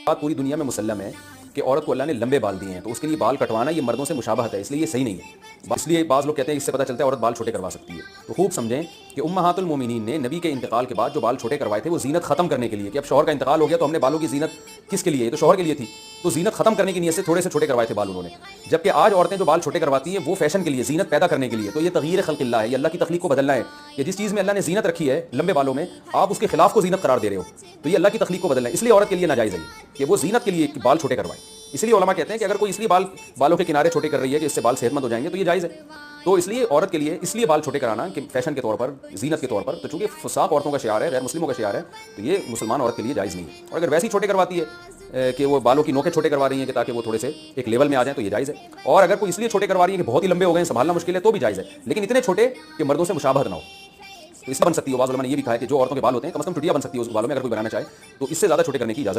बात पूरी दुनिया में मुसल्लम है कि औरत को अल्लाह ने लंबे बाल दिए हैं, तो उसके लिए बाल कटवाना ये मर्दों से मुशाबहत है, इसलिए ये सही नहीं है। इसलिए बाज़ लोग कहते हैं इससे पता चलता है औरत बाल छोटे करवा सकती है। तो खूब समझें कि उम्महातुल मोमिनीन ने नबी के इंतकाल के बाद जो बाल छोटे करवाए थे वो जीनत ख़त्म करने के लिए, कि अब शौहर का इंतकाल हो गया तो हमने बालों की जीनत किसके लिए, तो शौहर के लिए थी, तो जीनत ख़त्म करने की नीयत से थोड़े से छोटे करवाए थे बाल उन्होंने। जबकि आज औरतें जो बाल छोटे करवाती हैं वो फैशन के लिए, जीनत पैदा करने के लिए। तो ये तगयीर खल्क़िल्लाह है, ये अल्लाह की तख्लीक को बदलना है कि जिस चीज़ में अल्लाह ने जीनत रखी है लंबे बालों में, आप उसके खिलाफ को जीनत करार दे रहे हो, तो ये अल्लाह की तख्लीक को बदलना है। इसलिए औरत के लिए नाजायज़ है कि वो जीनत के लिए बाल छोटे करवाएं। इसलिए उलमा कहते हैं कि अगर कोई इसलिए बालों के किनारे छोटे कर रही है कि इससे बाल सेहतमंद हो जाएंगे तो ये जायज़ है। तो इसलिए औरत के लिए इसलिए बाल छोटे कराना कि फैशन के तौर पर, जीनत के तौर पर, तो चूंकि फुसाक औरतों का शियार है, गैर मुस्लिमों का शियार है, तो ये मुसलमान औरत के लिए जायज़ नहीं है। और अगर वैसे ही छोटे करवाती है कि वो बालों की नोकें छोटे करवा रही हैं कि ताकि वो थोड़े से एक लेवल में आ जाएं, तो ये जायज़ है। और अगर कोई इसलिए छोटे करवा रही है कि बहुत ही लंबे हो गए, संभालना मुश्किल है, तो भी जायज़ है, लेकिन इतने छोटे कि मर्दों से मुशाबहत ना हो। तो इससे बन सकती है, बाज़ उलमा ने ये भी कहा है कि जो औरतों के बाल होते हैं कम से कम चुटिया बन सकती है उस बालों में, अगर कोई बनाना चाहे तो इससे ज़्यादा छोटे करने की इजाज़त